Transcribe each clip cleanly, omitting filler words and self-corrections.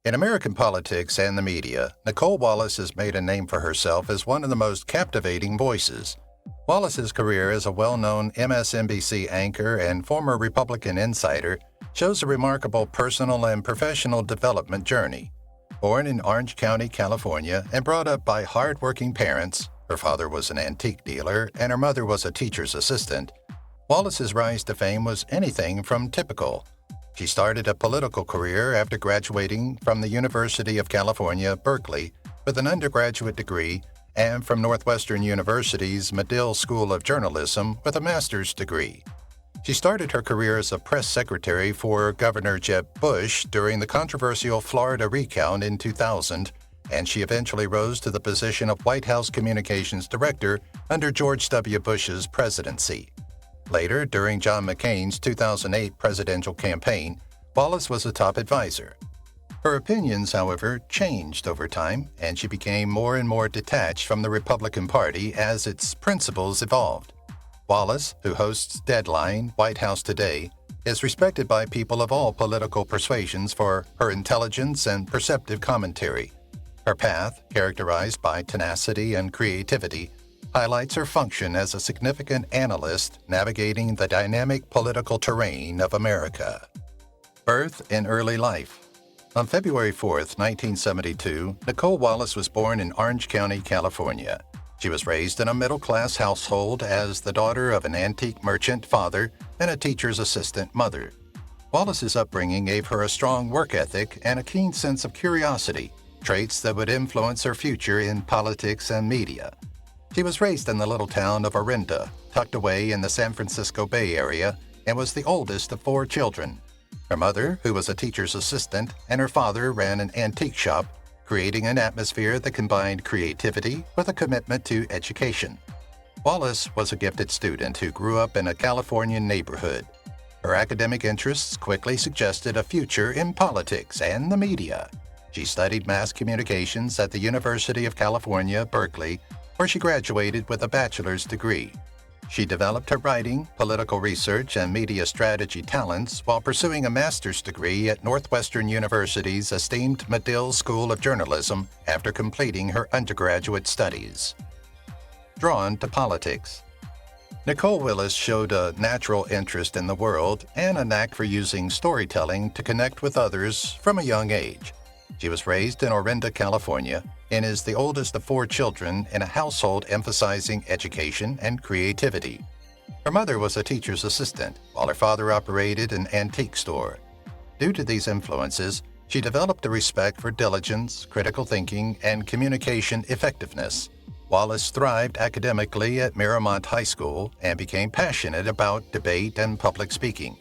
In American politics and the media, Nicolle Wallace has made a name for herself as one of the most captivating voices. Wallace's career as a well-known MSNBC anchor and former Republican insider shows a remarkable personal and professional development journey. Born in Orange County, California, and brought up by hard-working parents, her father was an antique dealer and her mother was a teacher's assistant, Wallace's rise to fame was anything from typical. She started a political career after graduating from the University of California, Berkeley, with an undergraduate degree, and from Northwestern University's Medill School of Journalism with a master's degree. She started her career as a press secretary for Governor Jeb Bush during the controversial Florida recount in 2000, and she eventually rose to the position of White House Communications Director under George W. Bush's presidency. Later, during John McCain's 2008 presidential campaign, Wallace was a top advisor. Her opinions, however, changed over time, and she became more and more detached from the Republican Party as its principles evolved. Wallace, who hosts Deadline, White House Today, is respected by people of all political persuasions for her intelligence and perceptive commentary. Her path, characterized by tenacity and creativity, highlights her function as a significant analyst navigating the dynamic political terrain of America. Birth and early life. On February 4, 1972, Nicolle Wallace was born in Orange County, California. She was raised in a middle-class household as the daughter of an antique merchant father and a teacher's assistant mother. Wallace's upbringing gave her a strong work ethic and a keen sense of curiosity, traits that would influence her future in politics and media. She was raised in the little town of Orinda, tucked away in the San Francisco Bay Area, and was the oldest of 4 children. Her mother, who was a teacher's assistant, and her father ran an antique shop, creating an atmosphere that combined creativity with a commitment to education. Wallace was a gifted student who grew up in a Californian neighborhood. Her academic interests quickly suggested a future in politics and the media. She studied mass communications at the University of California, Berkeley, where she graduated with a bachelor's degree. She developed her writing, political research, and media strategy talents while pursuing a master's degree at Northwestern University's esteemed Medill School of Journalism after completing her undergraduate studies. Drawn to politics. Nicolle Wallace showed a natural interest in the world and a knack for using storytelling to connect with others from a young age. She was raised in Orinda, California, and is the oldest of 4 children in a household emphasizing education and creativity. Her mother was a teacher's assistant, while her father operated an antique store. Due to these influences, she developed a respect for diligence, critical thinking, and communication effectiveness. Wallace thrived academically at Miramont High School and became passionate about debate and public speaking.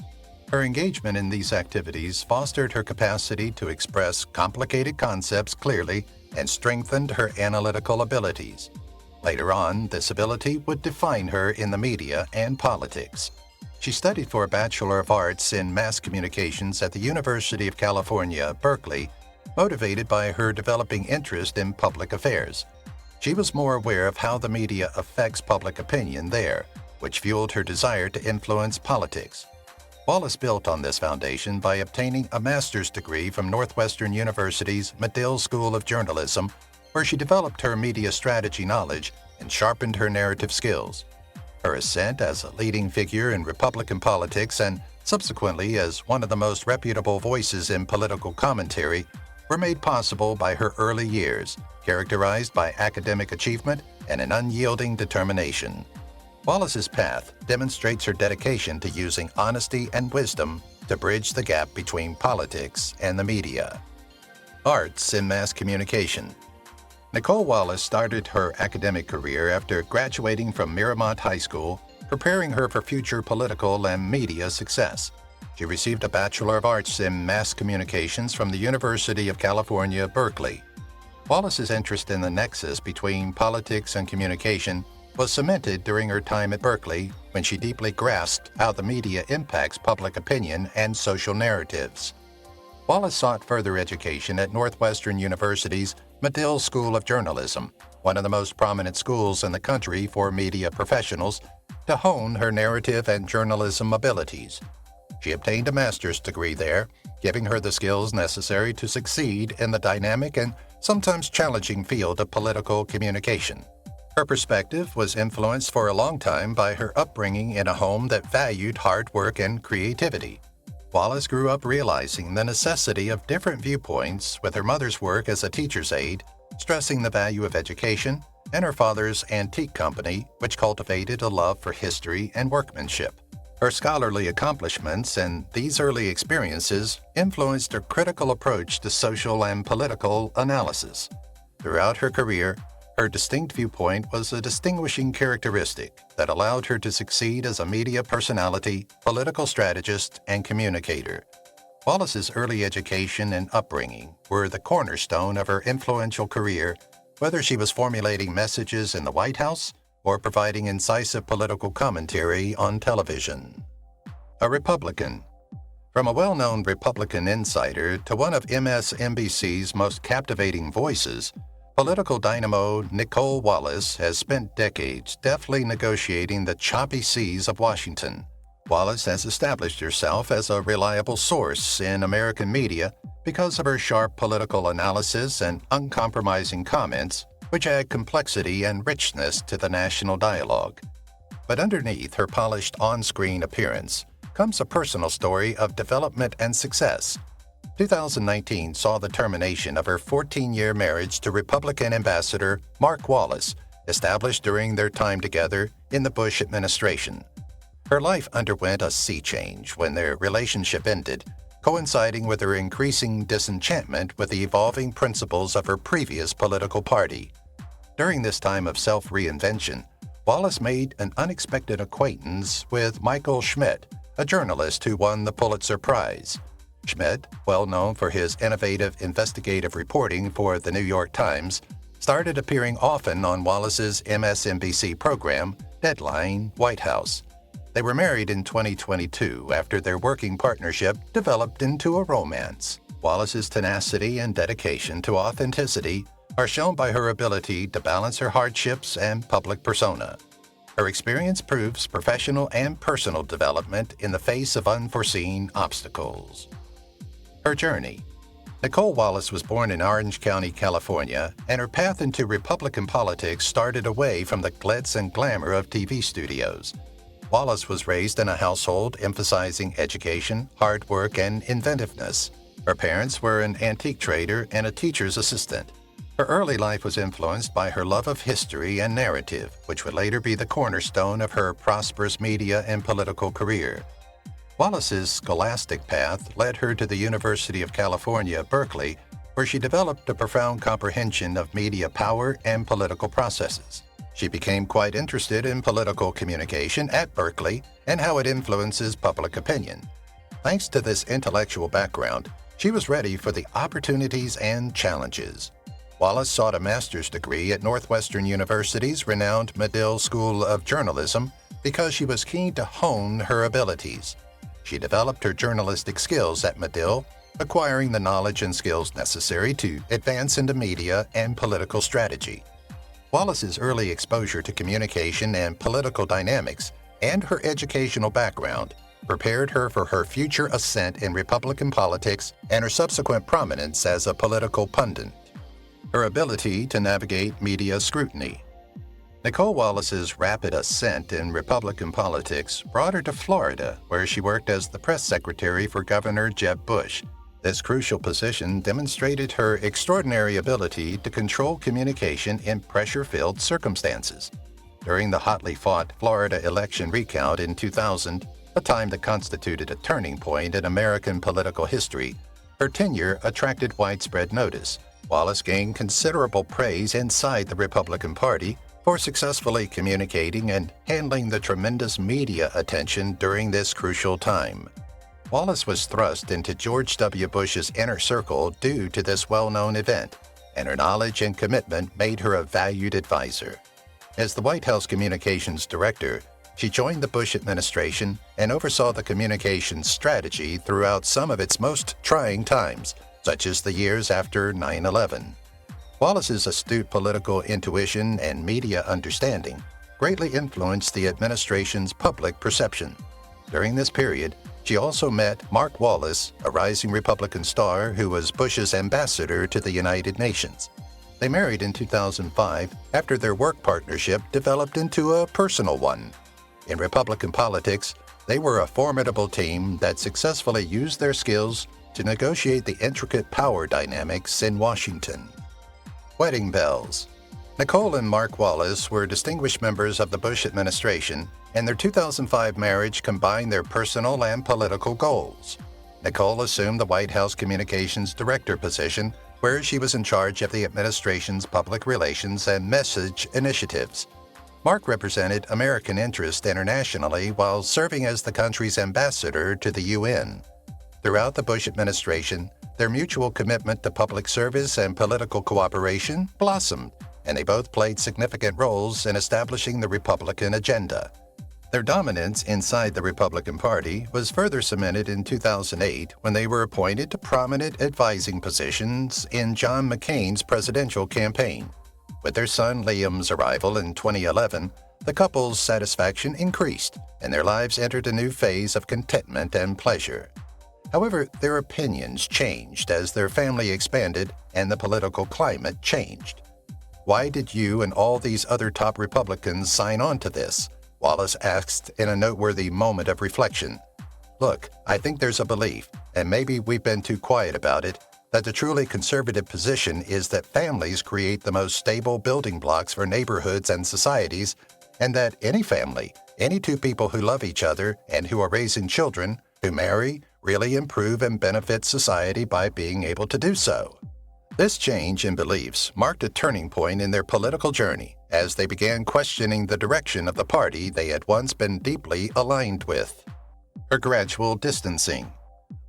Her engagement in these activities fostered her capacity to express complicated concepts clearly and strengthened her analytical abilities. Later on, this ability would define her in the media and politics. She studied for a Bachelor of Arts in Mass Communications at the University of California, Berkeley, motivated by her developing interest in public affairs. She was more aware of how the media affects public opinion there, which fueled her desire to influence politics. Wallace built on this foundation by obtaining a master's degree from Northwestern University's Medill School of Journalism, where she developed her media strategy knowledge and sharpened her narrative skills. Her ascent as a leading figure in Republican politics and subsequently as one of the most reputable voices in political commentary were made possible by her early years, characterized by academic achievement and an unyielding determination. Wallace's path demonstrates her dedication to using honesty and wisdom to bridge the gap between politics and the media. Arts in Mass Communication. Nicolle Wallace started her academic career after graduating from Miramont High School, preparing her for future political and media success. She received a Bachelor of Arts in Mass Communications from the University of California, Berkeley. Wallace's interest in the nexus between politics and communication was cemented during her time at Berkeley when she deeply grasped how the media impacts public opinion and social narratives. Wallace sought further education at Northwestern University's Medill School of Journalism, one of the most prominent schools in the country for media professionals, to hone her narrative and journalism abilities. She obtained a master's degree there, giving her the skills necessary to succeed in the dynamic and sometimes challenging field of political communication. Her perspective was influenced for a long time by her upbringing in a home that valued hard work and creativity. Wallace grew up realizing the necessity of different viewpoints, with her mother's work as a teacher's aide, stressing the value of education, and her father's antique company, which cultivated a love for history and workmanship. Her scholarly accomplishments and these early experiences influenced her critical approach to social and political analysis. Throughout her career, her distinct viewpoint was a distinguishing characteristic that allowed her to succeed as a media personality, political strategist, and communicator. Wallace's early education and upbringing were the cornerstone of her influential career, whether she was formulating messages in the White House or providing incisive political commentary on television. A Republican. From a well-known Republican insider to one of MSNBC's most captivating voices, political dynamo Nicolle Wallace has spent decades deftly negotiating the choppy seas of Washington. Wallace has established herself as a reliable source in American media because of her sharp political analysis and uncompromising comments, which add complexity and richness to the national dialogue. But underneath her polished on-screen appearance comes a personal story of development and success. 2019 saw the termination of her 14-year marriage to Republican Ambassador Mark Wallace, established during their time together in the Bush administration. Her life underwent a sea change when their relationship ended, coinciding with her increasing disenchantment with the evolving principles of her previous political party. During this time of self-reinvention, Wallace made an unexpected acquaintance with Michael Schmidt, a journalist who won the Pulitzer Prize. Schmidt, well known for his innovative investigative reporting for the New York Times, started appearing often on Wallace's MSNBC program, Deadline White House. They were married in 2022 after their working partnership developed into a romance. Wallace's tenacity and dedication to authenticity are shown by her ability to balance her hardships and public persona. Her experience proves professional and personal development in the face of unforeseen obstacles. Her journey. Nicolle Wallace was born in Orange County, California, and her path into Republican politics started away from the glitz and glamour of TV studios. Wallace was raised in a household emphasizing education, hard work, and inventiveness. Her parents were an antique trader and a teacher's assistant. Her early life was influenced by her love of history and narrative, which would later be the cornerstone of her prosperous media and political career. Wallace's scholastic path led her to the University of California, Berkeley, where she developed a profound comprehension of media power and political processes. She became quite interested in political communication at Berkeley and how it influences public opinion. Thanks to this intellectual background, she was ready for the opportunities and challenges. Wallace sought a master's degree at Northwestern University's renowned Medill School of Journalism because she was keen to hone her abilities. She developed her journalistic skills at Medill, acquiring the knowledge and skills necessary to advance into media and political strategy. Wallace's early exposure to communication and political dynamics and her educational background prepared her for her future ascent in Republican politics and her subsequent prominence as a political pundit. Her ability to navigate media scrutiny. Nicolle Wallace's rapid ascent in Republican politics brought her to Florida, where she worked as the press secretary for Governor Jeb Bush. This crucial position demonstrated her extraordinary ability to control communication in pressure-filled circumstances. During the hotly fought Florida election recount in 2000, a time that constituted a turning point in American political history, her tenure attracted widespread notice. Wallace gained considerable praise inside the Republican Party for successfully communicating and handling the tremendous media attention during this crucial time. Wallace was thrust into George W. Bush's inner circle due to this well-known event, and her knowledge and commitment made her a valued advisor. As the White House Communications Director, she joined the Bush administration and oversaw the communications strategy throughout some of its most trying times, such as the years after 9/11. Wallace's astute political intuition and media understanding greatly influenced the administration's public perception. During this period, She also met Mark Wallace, a rising Republican star who was Bush's ambassador to the United Nations. They married in 2005 after their work partnership developed into a personal one. In Republican politics, they were a formidable team that successfully used their skills to negotiate the intricate power dynamics in Washington. Wedding bells. Nicolle and Mark Wallace were distinguished members of the Bush administration, and their 2005 marriage combined their personal and political goals. Nicolle assumed the White House Communications Director position, where she was in charge of the administration's public relations and message initiatives. Mark represented American interests internationally while serving as the country's ambassador to the UN. Throughout the Bush administration, their mutual commitment to public service and political cooperation blossomed, and they both played significant roles in establishing the Republican agenda. Their dominance inside the Republican Party was further cemented in 2008 when they were appointed to prominent advising positions in John McCain's presidential campaign. With their son Liam's arrival in 2011, the couple's satisfaction increased, and their lives entered a new phase of contentment and pleasure. However, their opinions changed as their family expanded and the political climate changed. Why did you and all these other top Republicans sign on to this? Wallace asked in a noteworthy moment of reflection. Look, I think there's a belief, and maybe we've been too quiet about it, that the truly conservative position is that families create the most stable building blocks for neighborhoods and societies, and that any family, any two people who love each other and who are raising children, who marry, really improve and benefit society by being able to do so. This change in beliefs marked a turning point in their political journey as they began questioning the direction of the party they had once been deeply aligned with. Her gradual distancing.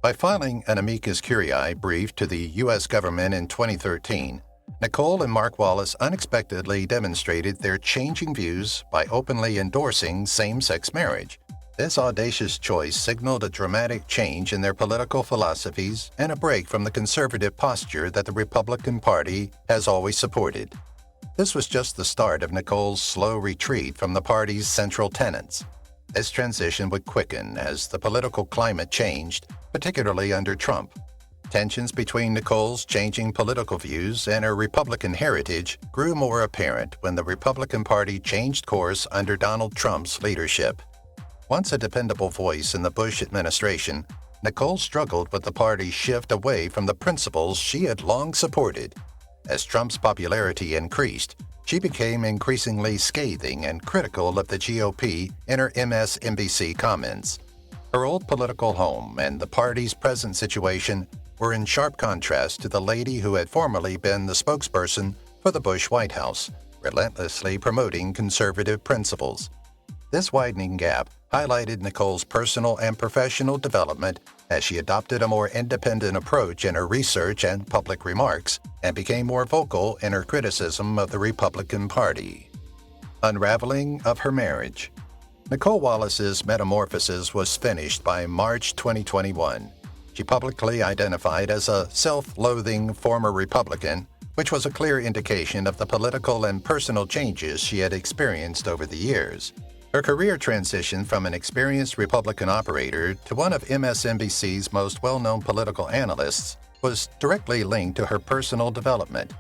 By filing an amicus curiae brief to the U.S. government in 2013, Nicolle and Mark Wallace unexpectedly demonstrated their changing views by openly endorsing same-sex marriage. This audacious choice signaled a dramatic change in their political philosophies and a break from the conservative posture that the Republican Party has always supported. This was just the start of Nicolle's slow retreat from the party's central tenets. This transition would quicken as the political climate changed, particularly under Trump. Tensions between Nicolle's changing political views and her Republican heritage grew more apparent when the Republican Party changed course under Donald Trump's leadership. Once a dependable voice in the Bush administration, Nicolle struggled with the party's shift away from the principles she had long supported. As Trump's popularity increased, she became increasingly scathing and critical of the GOP in her MSNBC comments. Her old political home and the party's present situation were in sharp contrast to the lady who had formerly been the spokesperson for the Bush White House, relentlessly promoting conservative principles. This widening gap highlighted Nicolle's personal and professional development as she adopted a more independent approach in her research and public remarks and became more vocal in her criticism of the Republican Party. Unraveling of her marriage. Nicolle Wallace's metamorphosis was finished by March 2021. She publicly identified as a self-loathing former Republican, which was a clear indication of the political and personal changes she had experienced over the years. Her career transitioned from an experienced Republican operator to one of MSNBC's most well-known political analysts was directly linked to her personal development.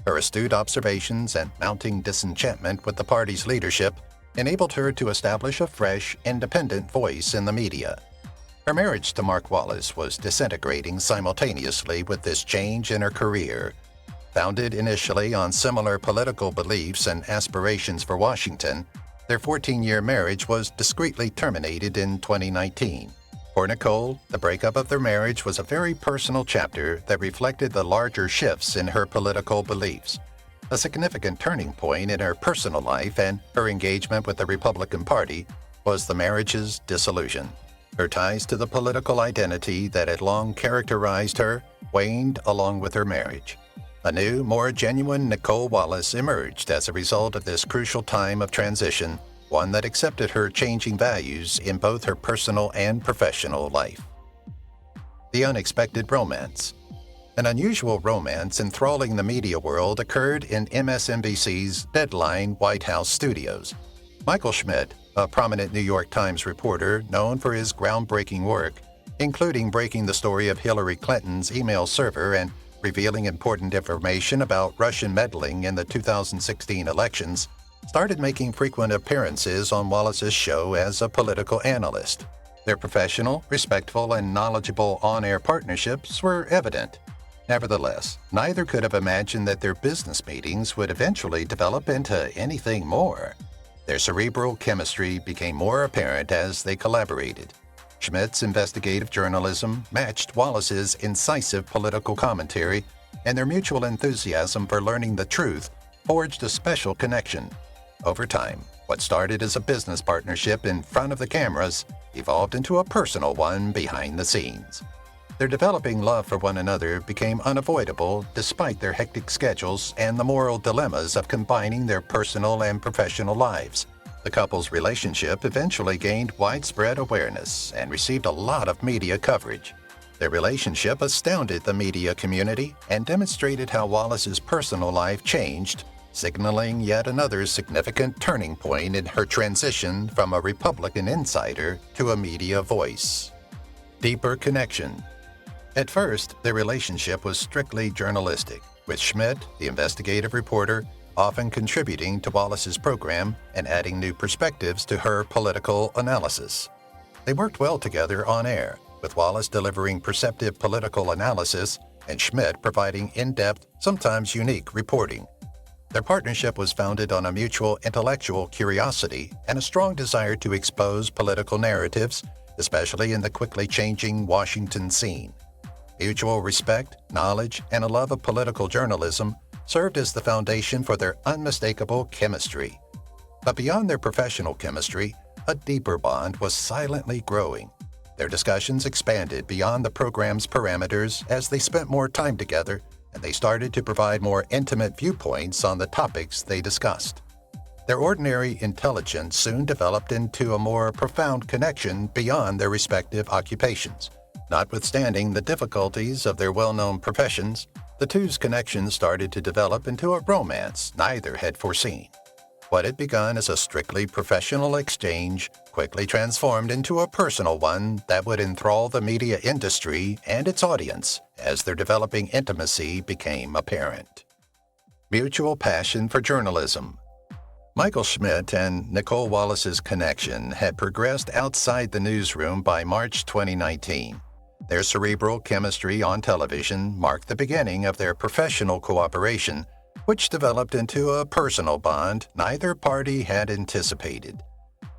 Her astute observations and mounting disenchantment with the party's leadership enabled her to establish a fresh, independent voice in the media. Her marriage to Mark Wallace was disintegrating simultaneously with this change in her career. Founded initially on similar political beliefs and aspirations for Washington, their 14-year marriage was discreetly terminated in 2019. For Nicolle, the breakup of their marriage was a very personal chapter that reflected the larger shifts in her political beliefs. A significant turning point in her personal life and her engagement with the Republican Party was the marriage's dissolution. Her ties to the political identity that had long characterized her waned along with her marriage. A new, more genuine Nicolle Wallace emerged as a result of this crucial time of transition, one that accepted her changing values in both her personal and professional life. The unexpected romance. An unusual romance enthralling the media world occurred in MSNBC's Deadline White House studios. Michael Schmidt, a prominent New York Times reporter known for his groundbreaking work, including breaking the story of Hillary Clinton's email server and revealing important information about Russian meddling in the 2016 elections, started making frequent appearances on Wallace's show as a political analyst. Their professional, respectful, and knowledgeable on-air partnerships were evident. Nevertheless, neither could have imagined that their business meetings would eventually develop into anything more. Their cerebral chemistry became more apparent as they collaborated. Schmidt's investigative journalism matched Wallace's incisive political commentary, and their mutual enthusiasm for learning the truth forged a special connection. Over time, what started as a business partnership in front of the cameras evolved into a personal one behind the scenes. Their developing love for one another became unavoidable despite their hectic schedules and the moral dilemmas of combining their personal and professional lives. The couple's relationship eventually gained widespread awareness and received a lot of media coverage. Their relationship astounded the media community and demonstrated how Wallace's personal life changed, signaling yet another significant turning point in her transition from a Republican insider to a media voice. Deeper connection. At first, their relationship was strictly journalistic, with Schmidt, the investigative reporter, often contributing to Wallace's program and adding new perspectives to her political analysis. They worked well together on air, with Wallace delivering perceptive political analysis and Schmidt providing in-depth, sometimes unique reporting. Their partnership was founded on a mutual intellectual curiosity and a strong desire to expose political narratives, especially in the quickly changing Washington scene. Mutual respect, knowledge, and a love of political journalism served as the foundation for their unmistakable chemistry. But beyond their professional chemistry, a deeper bond was silently growing. Their discussions expanded beyond the program's parameters as they spent more time together, and they started to provide more intimate viewpoints on the topics they discussed. Their ordinary intelligence soon developed into a more profound connection beyond their respective occupations. Notwithstanding the difficulties of their well-known professions, the two's connection started to develop into a romance neither had foreseen. What had begun as a strictly professional exchange quickly transformed into a personal one that would enthrall the media industry and its audience as their developing intimacy became apparent. Mutual passion for journalism. Michael Schmidt and Nicolle Wallace's connection had progressed outside the newsroom by March 2019. Their cerebral chemistry on television marked the beginning of their professional cooperation, which developed into a personal bond neither party had anticipated.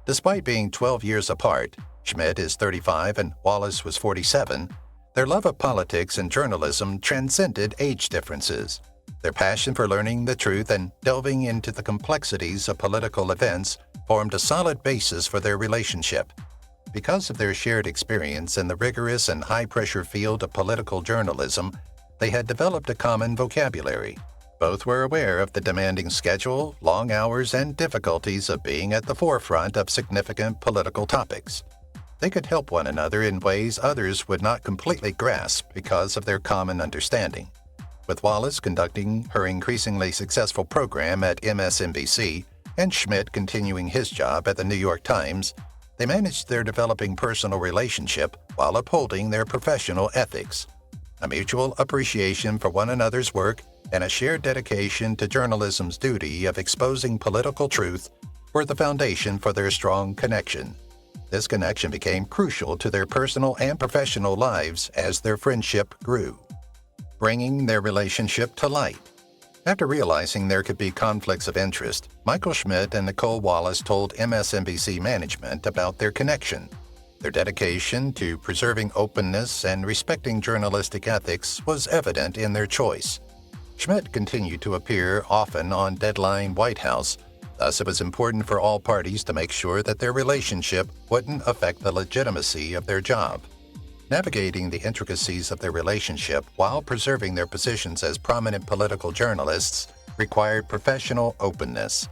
Despite being 12 years apart, Schmidt is 35 and Wallace was 47, their love of politics and journalism transcended age differences. Their passion for learning the truth and delving into the complexities of political events formed a solid basis for their relationship. Because of their shared experience in the rigorous and high-pressure field of political journalism, they had developed a common vocabulary. Both were aware of the demanding schedule, long hours, and difficulties of being at the forefront of significant political topics. They could help one another in ways others would not completely grasp because of their common understanding. With Wallace conducting her increasingly successful program at MSNBC and Schmidt continuing his job at the New York Times, they managed their developing personal relationship while upholding their professional ethics. A mutual appreciation for one another's work and a shared dedication to journalism's duty of exposing political truth were the foundation for their strong connection. This connection became crucial to their personal and professional lives as their friendship grew. Bringing their relationship to light. After realizing there could be conflicts of interest, Michael Schmidt and Nicolle Wallace told MSNBC management about their connection. Their dedication to preserving openness and respecting journalistic ethics was evident in their choice. Schmidt continued to appear often on Deadline White House, thus it was important for all parties to make sure that their relationship wouldn't affect the legitimacy of their job. Navigating the intricacies of their relationship while preserving their positions as prominent political journalists required professional openness.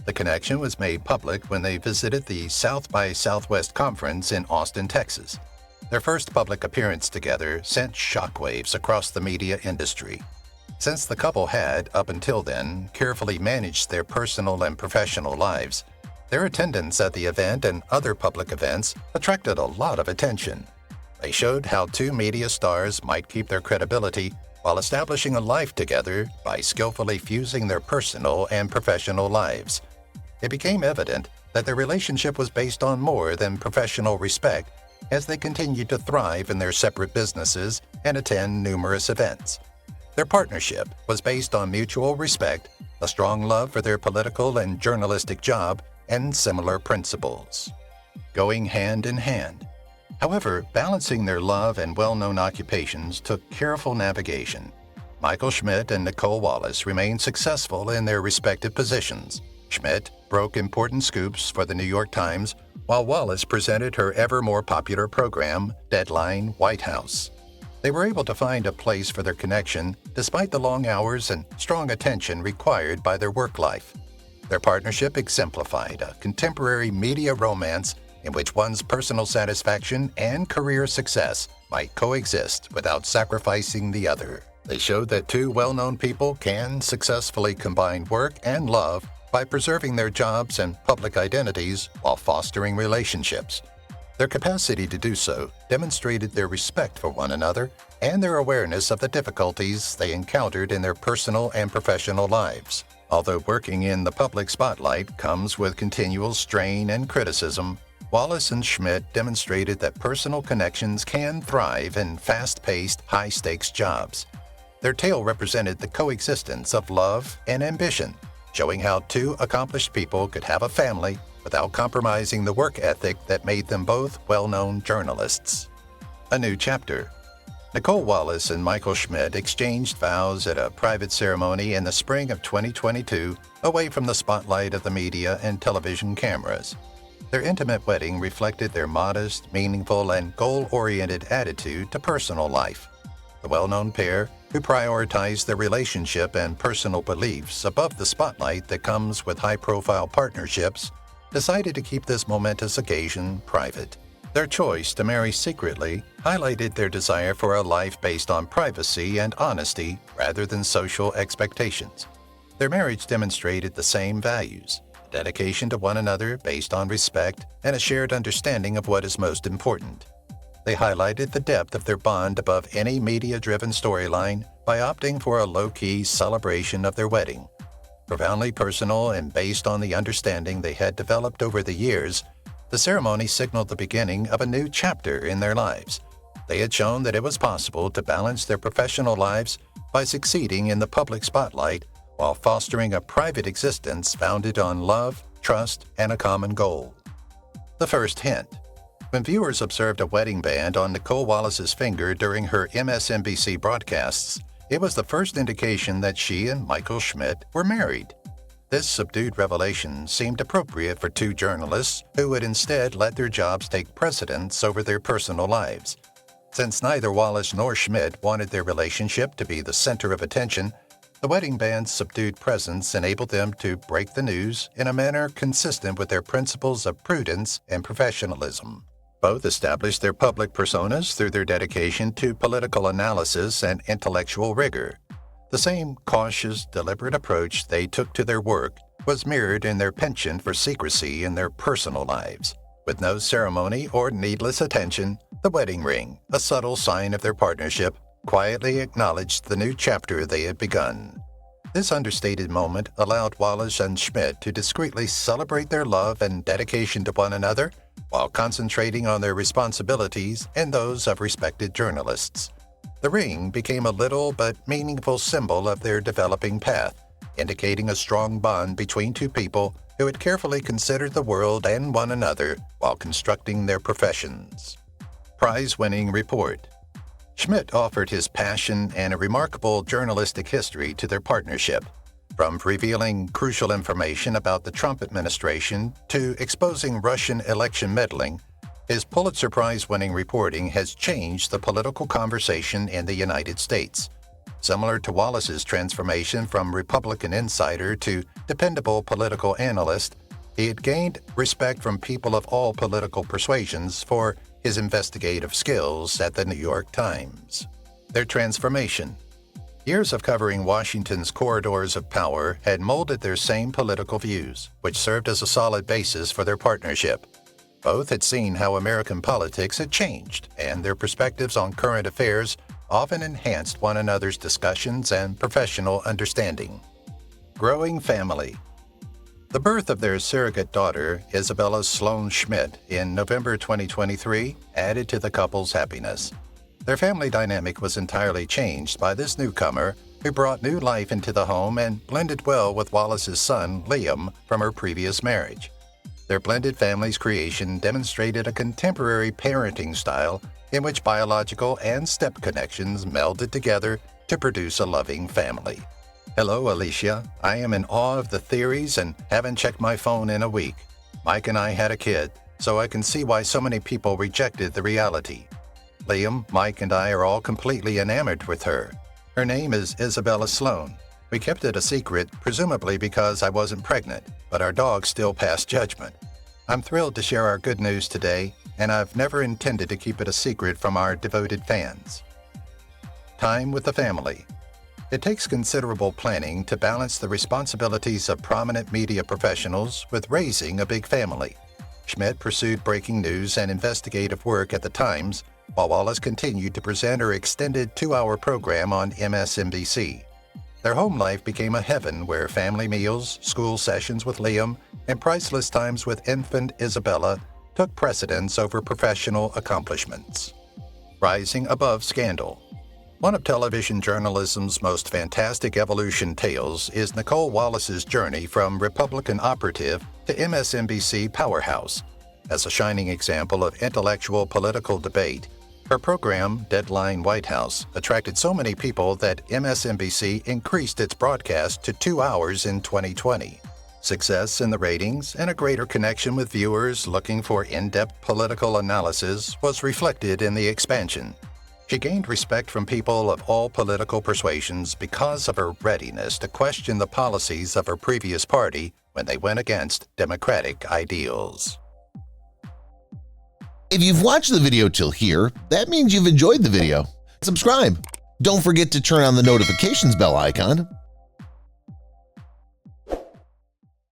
The connection was made public when they visited the South by Southwest conference in Austin, Texas. Their first public appearance together sent shockwaves across the media industry. Since the couple had, up until then, carefully managed their personal and professional lives, Their attendance at the event and other public events attracted a lot of attention. They showed how two media stars might keep their credibility while establishing a life together by skillfully fusing their personal and professional lives. It became evident that their relationship was based on more than professional respect as they continued to thrive in their separate businesses and attend numerous events. Their partnership was based on mutual respect, a strong love for their political and journalistic job, and similar principles, going hand in hand. However, balancing their love and well-known occupations took careful navigation. Michael Schmidt and Nicolle Wallace remained successful in their respective positions. Schmidt broke important scoops for the New York Times, while Wallace presented her ever more popular program, Deadline White House. They were able to find a place for their connection despite the long hours and strong attention required by their work life. Their partnership exemplified a contemporary media romance in which one's personal satisfaction and career success might coexist without sacrificing the other. They showed that two well-known people can successfully combine work and love by preserving their jobs and public identities while fostering relationships. Their capacity to do so demonstrated their respect for one another and their awareness of the difficulties they encountered in their personal and professional lives. Although working in the public spotlight comes with continual strain and criticism, Wallace and Schmidt demonstrated that personal connections can thrive in fast-paced, high-stakes jobs. Their tale represented the coexistence of love and ambition, showing how two accomplished people could have a family without compromising the work ethic that made them both well-known journalists. A new chapter. Nicolle Wallace and Michael Schmidt exchanged vows at a private ceremony in the spring of 2022, away from the spotlight of the media and television cameras. Their intimate wedding reflected their modest, meaningful, and goal-oriented attitude to personal life. The well-known pair, who prioritized their relationship and personal beliefs above the spotlight that comes with high-profile partnerships, decided to keep this momentous occasion private. Their choice to marry secretly highlighted their desire for a life based on privacy and honesty rather than social expectations. Their marriage demonstrated the same values: dedication to one another based on respect and a shared understanding of what is most important. They highlighted the depth of their bond above any media-driven storyline by opting for a low-key celebration of their wedding. Profoundly personal and based on the understanding they had developed over the years, the ceremony signaled the beginning of a new chapter in their lives. They had shown that it was possible to balance their professional lives by succeeding in the public spotlight while fostering a private existence founded on love, trust, and a common goal. The first hint. When viewers observed a wedding band on Nicolle Wallace's finger during her MSNBC broadcasts, it was the first indication that she and Michael Schmidt were married. This subdued revelation seemed appropriate for two journalists who would instead let their jobs take precedence over their personal lives. Since neither Wallace nor Schmidt wanted their relationship to be the center of attention, the wedding band's subdued presence enabled them to break the news in a manner consistent with their principles of prudence and professionalism. Both established their public personas through their dedication to political analysis and intellectual rigor. The same cautious, deliberate approach they took to their work was mirrored in their penchant for secrecy in their personal lives. With no ceremony or needless attention, the wedding ring, a subtle sign of their partnership, quietly acknowledged the new chapter they had begun. This understated moment allowed Wallace and Schmidt to discreetly celebrate their love and dedication to one another while concentrating on their responsibilities and those of respected journalists. The ring became a little but meaningful symbol of their developing path, indicating a strong bond between two people who had carefully considered the world and one another while constructing their professions. Prize-winning report. Schmidt offered his passion and a remarkable journalistic history to their partnership. From revealing crucial information about the Trump administration to exposing Russian election meddling, his Pulitzer Prize-winning reporting has changed the political conversation in the United States. Similar to Wallace's transformation from Republican insider to dependable political analyst, he had gained respect from people of all political persuasions for his investigative skills at the New York Times. Their transformation. Years of covering Washington's corridors of power had molded their same political views, which served as a solid basis for their partnership. Both had seen how American politics had changed, and their perspectives on current affairs often enhanced one another's discussions and professional understanding. Growing family. The birth of their surrogate daughter, Isabella Sloan Schmidt, in November 2023, added to the couple's happiness. Their family dynamic was entirely changed by this newcomer, who brought new life into the home and blended well with Wallace's son, Liam, from her previous marriage. Their blended family's creation demonstrated a contemporary parenting style in which biological and step connections melded together to produce a loving family. Hello, Alicia. I am in awe of the theories and haven't checked my phone in a week. Mike and I had a kid, so I can see why so many people rejected the reality. Liam, Mike, and I are all completely enamored with her. Her name is Isabella Sloan. We kept it a secret, presumably because I wasn't pregnant, but our dog still passed judgment. I'm thrilled to share our good news today, and I've never intended to keep it a secret from our devoted fans. Time with the family. It takes considerable planning to balance the responsibilities of prominent media professionals with raising a big family. Schmidt pursued breaking news and investigative work at the Times, while Wallace continued to present her extended 2-hour program on MSNBC. Their home life became a heaven where family meals, school sessions with Liam, and priceless times with infant Isabella took precedence over professional accomplishments. Rising above scandal. One of television journalism's most fantastic evolution tales is Nicolle Wallace's journey from Republican operative to MSNBC powerhouse. As a shining example of intellectual political debate, her program, Deadline White House, attracted so many people that MSNBC increased its broadcast to 2 hours in 2020. Success in the ratings and a greater connection with viewers looking for in-depth political analysis was reflected in the expansion. She gained respect from people of all political persuasions because of her readiness to question the policies of her previous party when they went against democratic ideals. If you've watched the video till here, that means you've enjoyed the video. Subscribe. Don't forget to turn on the notifications bell icon